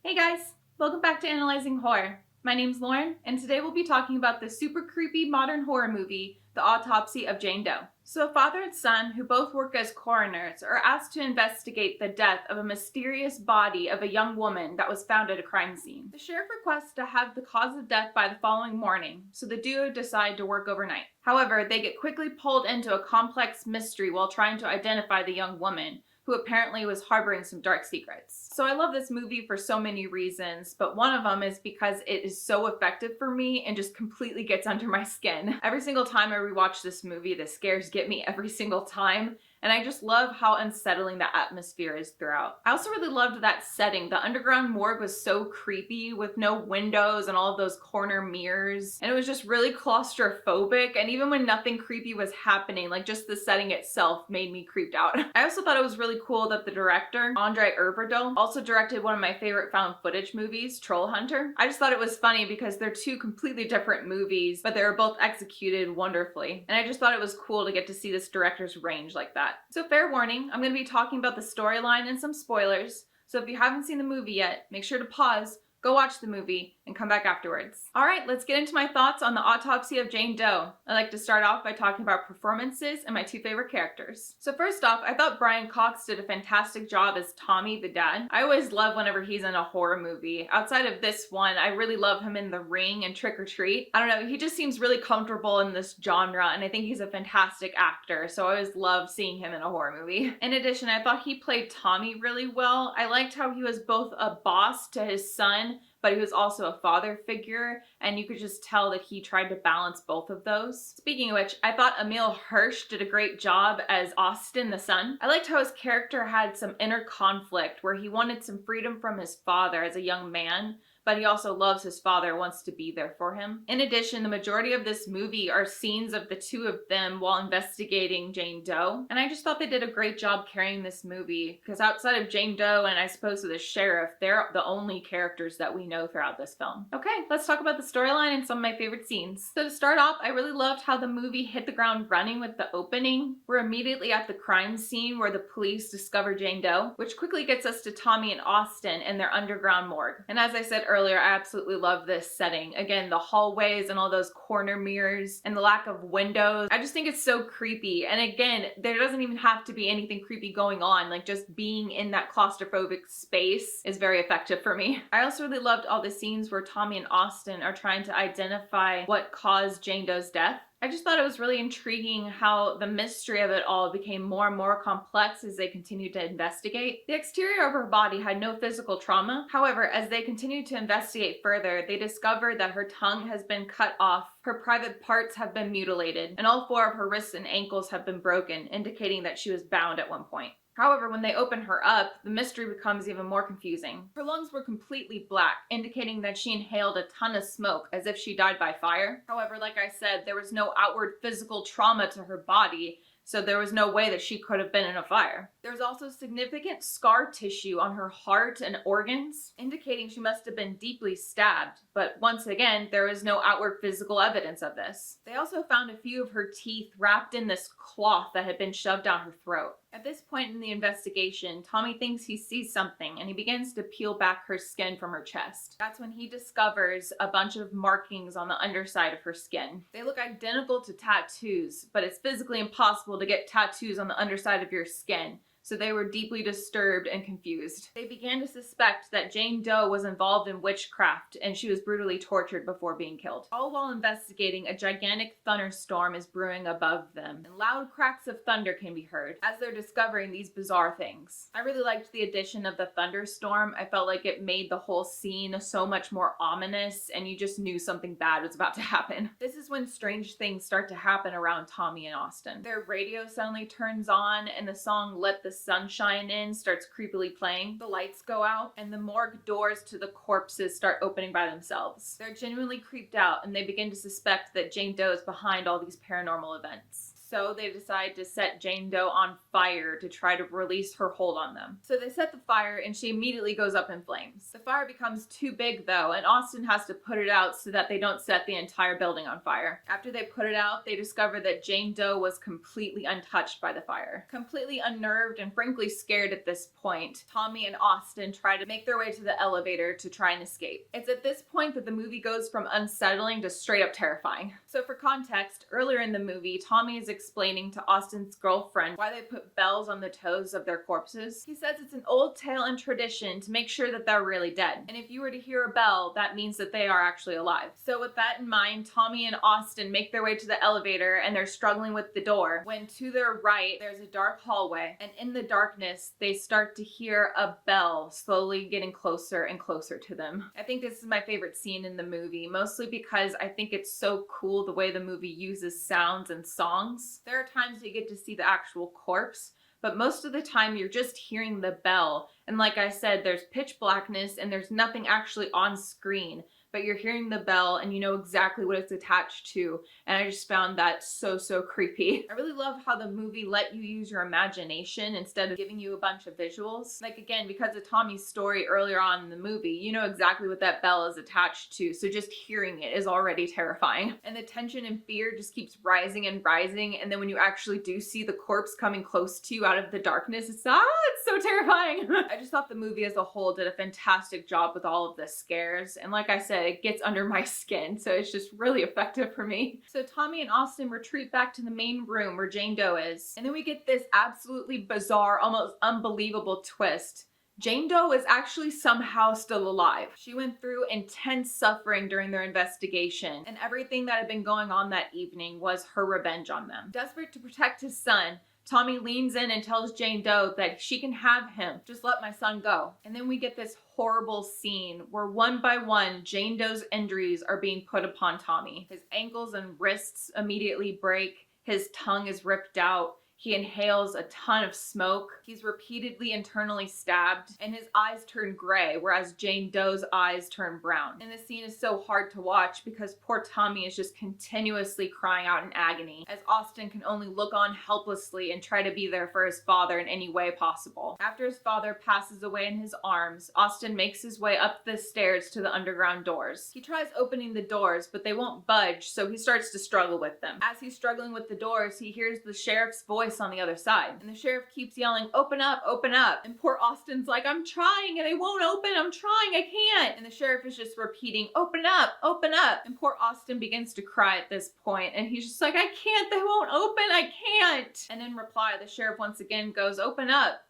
Hey guys, welcome back to Analyzing Horror. My name's Lauren, and today we'll be talking about the super creepy modern horror movie, The Autopsy of Jane Doe. So a father and son who both work as coroners are asked to investigate the death of a mysterious body of a young woman that was found at a crime scene. The sheriff requests to have the cause of death by the following morning, so the duo decide to work overnight. However, they get quickly pulled into a complex mystery while trying to identify the young woman, who apparently was harboring some dark secrets. So I love this movie for so many reasons, but one of them is because it is so effective for me and just completely gets under my skin. Every single time I rewatch this movie, the scares get me every single time. And I just love how unsettling the atmosphere is throughout. I also really loved that setting. The underground morgue was so creepy with no windows and all of those corner mirrors. And it was just really claustrophobic. And even when nothing creepy was happening, like just the setting itself made me creeped out. I also thought it was really cool that the director, Andre Erberdo, also directed one of my favorite found footage movies, Troll Hunter. I just thought it was funny because they're two completely different movies, but they were both executed wonderfully. And I just thought it was cool to get to see this director's range like that. So fair warning, I'm going to be talking about the storyline and some spoilers, so if you haven't seen the movie yet, make sure to pause, go watch the movie, and come back afterwards. Alright, let's get into my thoughts on The Autopsy of Jane Doe. I'd like to start off by talking about performances and my two favorite characters. So first off, I thought Brian Cox did a fantastic job as Tommy the dad. I always love whenever he's in a horror movie. Outside of this one, I really love him in The Ring and Trick or Treat. I don't know, he just seems really comfortable in this genre, and I think he's a fantastic actor, so I always love seeing him in a horror movie. In addition, I thought he played Tommy really well. I liked how he was both a boss to his son, but he was also a father figure, and you could just tell that he tried to balance both of those. Speaking of which, I thought Emil Hirsch did a great job as Austin the son. I liked how his character had some inner conflict where he wanted some freedom from his father as a young man, but he also loves his father, wants to be there for him. In addition, the majority of this movie are scenes of the two of them while investigating Jane Doe, and I just thought they did a great job carrying this movie, because outside of Jane Doe and I suppose the sheriff, they're the only characters that we know throughout this film. Okay, let's talk about the storyline and some of my favorite scenes. So to start off, I really loved how the movie hit the ground running with the opening. We're immediately at the crime scene where the police discover Jane Doe, which quickly gets us to Tommy and Austin and their underground morgue. And as I said earlier, I absolutely love this setting. Again, the hallways and all those corner mirrors and the lack of windows. I just think it's so creepy. And again, there doesn't even have to be anything creepy going on. Like just being in that claustrophobic space is very effective for me. I also really loved all the scenes where Tommy and Austin are trying to identify what caused Jane Doe's death. I just thought it was really intriguing how the mystery of it all became more and more complex as they continued to investigate. The exterior of her body had no physical trauma. However, as they continued to investigate further, they discovered that her tongue has been cut off, her private parts have been mutilated, and all four of her wrists and ankles have been broken, indicating that she was bound at one point. However, when they open her up, the mystery becomes even more confusing. Her lungs were completely black, indicating that she inhaled a ton of smoke, as if she died by fire. However, like I said, there was no outward physical trauma to her body, so there was no way that she could have been in a fire. There was also significant scar tissue on her heart and organs, indicating she must have been deeply stabbed, but once again, there was no outward physical evidence of this. They also found a few of her teeth wrapped in this cloth that had been shoved down her throat. At this point in the investigation, Tommy thinks he sees something and he begins to peel back her skin from her chest. That's when he discovers a bunch of markings on the underside of her skin. They look identical to tattoos, but it's physically impossible to get tattoos on the underside of your skin. So they were deeply disturbed and confused. They began to suspect that Jane Doe was involved in witchcraft and she was brutally tortured before being killed. All while investigating, a gigantic thunderstorm is brewing above them, and loud cracks of thunder can be heard as they're discovering these bizarre things. I really liked the addition of the thunderstorm. I felt like it made the whole scene so much more ominous, and you just knew something bad was about to happen. This is when strange things start to happen around Tommy and Austin. Their radio suddenly turns on, and the song Let the Sunshine In starts creepily playing. The lights go out, and the morgue doors to the corpses start opening by themselves. They're genuinely creeped out, and they begin to suspect that Jane Doe is behind all these paranormal events. So they decide to set Jane Doe on fire to try to release her hold on them. So they set the fire and she immediately goes up in flames. The fire becomes too big though, and Austin has to put it out so that they don't set the entire building on fire. After they put it out, they discover that Jane Doe was completely untouched by the fire. Completely unnerved and frankly scared at this point, Tommy and Austin try to make their way to the elevator to try and escape. It's at this point that the movie goes from unsettling to straight up terrifying. So for context, earlier in the movie, Tommy is explaining to Austin's girlfriend why they put bells on the toes of their corpses. He says it's an old tale and tradition to make sure that they're really dead. And if you were to hear a bell, that means that they are actually alive. So with that in mind, Tommy and Austin make their way to the elevator and they're struggling with the door when to their right, there's a dark hallway. And in the darkness, they start to hear a bell slowly getting closer and closer to them. I think this is my favorite scene in the movie, mostly because I think it's so cool the way the movie uses sounds and songs. There are times you get to see the actual corpse, but most of the time you're just hearing the bell. And like I said, there's pitch blackness and there's nothing actually on screen, but you're hearing the bell and you know exactly what it's attached to. And I just found that so creepy. I really love how the movie let you use your imagination instead of giving you a bunch of visuals. Like again, because of Tommy's story earlier on in the movie, you know exactly what that bell is attached to. So just hearing it is already terrifying. And the tension and fear just keeps rising and rising. And then when you actually do see the corpse coming close to you out of the darkness, it's so terrifying. I just thought the movie as a whole did a fantastic job with all of the scares. And like I said, it gets under my skin, so it's just really effective for me. So Tommy and Austin retreat back to the main room where Jane Doe is. And then we get this absolutely bizarre, almost unbelievable twist. Jane Doe is actually somehow still alive. She went through intense suffering during their investigation, and everything that had been going on that evening was her revenge on them. Desperate to protect his son, Tommy leans in and tells Jane Doe that she can have him. Just let my son go. And then we get this horrible scene where one by one, Jane Doe's injuries are being put upon Tommy. His ankles and wrists immediately break. His tongue is ripped out. He inhales a ton of smoke. He's repeatedly internally stabbed, and his eyes turn gray, whereas Jane Doe's eyes turn brown. And the scene is so hard to watch because poor Tommy is just continuously crying out in agony, as Austin can only look on helplessly and try to be there for his father in any way possible. After his father passes away in his arms, Austin makes his way up the stairs to the underground doors. He tries opening the doors, but they won't budge, so he starts to struggle with them. As he's struggling with the doors, he hears the sheriff's voice on the other side. And the sheriff keeps yelling, open up, open up. And poor Austin's like, I'm trying and they won't open. I'm trying, I can't. And the sheriff is just repeating, open up, open up. And poor Austin begins to cry at this point. And he's just like, I can't, they won't open, I can't. And in reply, the sheriff once again goes, open up.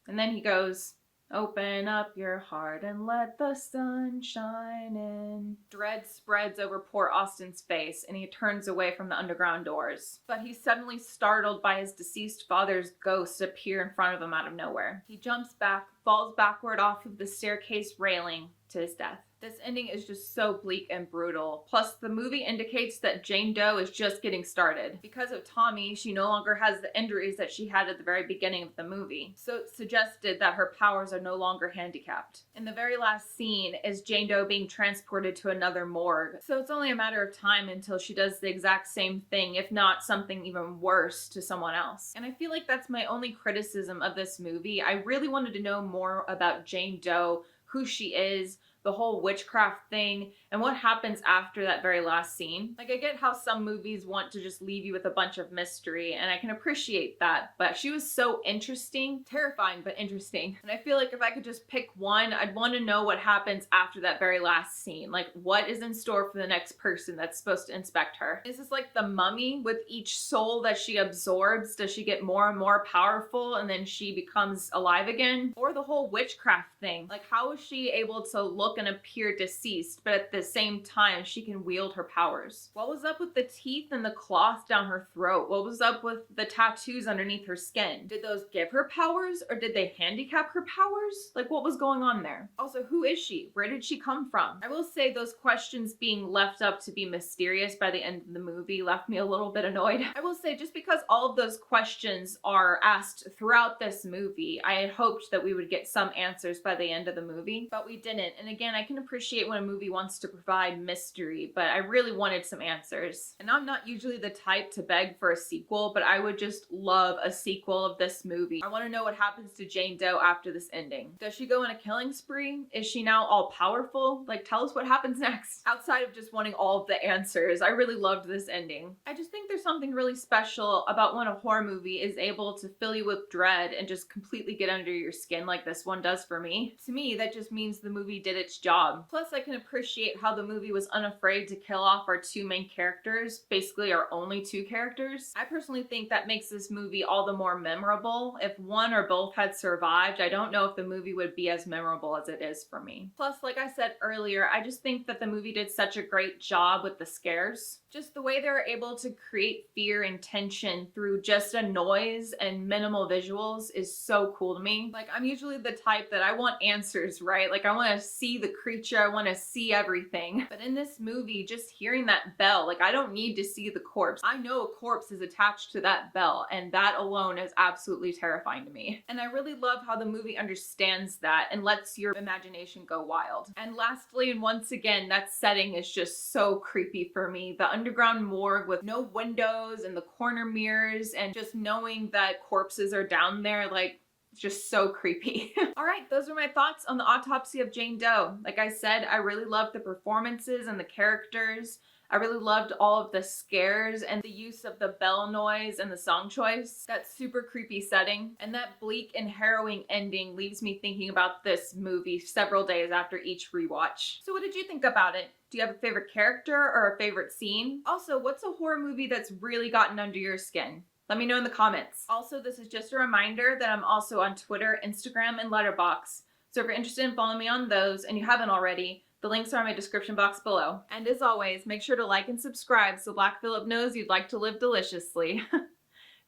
And then he goes, open up your heart and let the sun shine in. Dread spreads over poor Austin's face and he turns away from the underground doors. But he's suddenly startled by his deceased father's ghost appear in front of him out of nowhere. He jumps back, falls backward off of the staircase railing to his death. This ending is just so bleak and brutal. Plus, the movie indicates that Jane Doe is just getting started. Because of Tommy, she no longer has the injuries that she had at the very beginning of the movie. So it suggested that her powers are no longer handicapped. And the very last scene is Jane Doe being transported to another morgue. So it's only a matter of time until she does the exact same thing, if not something even worse, to someone else. And I feel like that's my only criticism of this movie. I really wanted to know more about Jane Doe, who she is, the whole witchcraft thing, and what happens after that very last scene. Like, I get how some movies want to just leave you with a bunch of mystery, and I can appreciate that, but she was so interesting, terrifying, but interesting. And I feel like if I could just pick one, I'd want to know what happens after that very last scene. Like, what is in store for the next person that's supposed to inspect her? Is this like the mummy? With each soul that she absorbs, does she get more and more powerful and then she becomes alive again? Or the whole witchcraft thing? Like, how is she able to look and appear deceased, but at the same time she can wield her powers? What was up with the teeth and the cloth down her throat? What was up with the tattoos underneath her skin? Did those give her powers, or did they handicap her powers? Like, what was going on there? Also, who is she? Where did she come from? I will say those questions being left up to be mysterious by the end of the movie left me a little bit annoyed. I will say, just because all of those questions are asked throughout this movie, I had hoped that we would get some answers by the end of the movie, but we didn't. And again, again, I can appreciate when a movie wants to provide mystery, but I really wanted some answers. And I'm not usually the type to beg for a sequel, but I would just love a sequel of this movie. I want to know what happens to Jane Doe after this ending. Does she go on a killing spree? Is she now all powerful? Like, tell us what happens next. Outside of just wanting all of the answers, I really loved this ending. I just think there's something really special about when a horror movie is able to fill you with dread and just completely get under your skin like this one does for me. To me, that just means the movie did its job. Plus, I can appreciate how the movie was unafraid to kill off our two main characters, basically our only two characters. I personally think that makes this movie all the more memorable. If one or both had survived, I don't know if the movie would be as memorable as it is for me. Plus, like I said earlier, I just think that the movie did such a great job with the scares. Just the way they were able to create fear and tension through just a noise and minimal visuals is so cool to me. Like, I'm usually the type that I want answers, right? Like, I want to see the creature, I want to see everything. But in this movie, just hearing that bell, like, I don't need to see the corpse. I know a corpse is attached to that bell, and that alone is absolutely terrifying to me. And I really love how the movie understands that and lets your imagination go wild. And lastly, and once again, that setting is just so creepy for me. The underground morgue with no windows and the corner mirrors, and just knowing that corpses are down there, like, just so creepy. All right, those are my thoughts on the Autopsy of Jane Doe. Like I said, I really loved the performances and the characters. I really loved all of the scares and the use of the bell noise and the song choice. That super creepy setting and that bleak and harrowing ending leaves me thinking about this movie several days after each rewatch. So what did you think about it? Do you have a favorite character or a favorite scene? Also, what's a horror movie that's really gotten under your skin? Let me know in the comments. Also, this is just a reminder that I'm also on Twitter, Instagram, and Letterboxd. So if you're interested in following me on those and you haven't already, the links are in my description box below. And as always, make sure to like and subscribe so Black Phillip knows you'd like to live deliciously.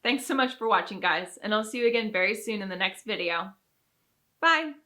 Thanks so much for watching, guys, and I'll see you again very soon in the next video. Bye!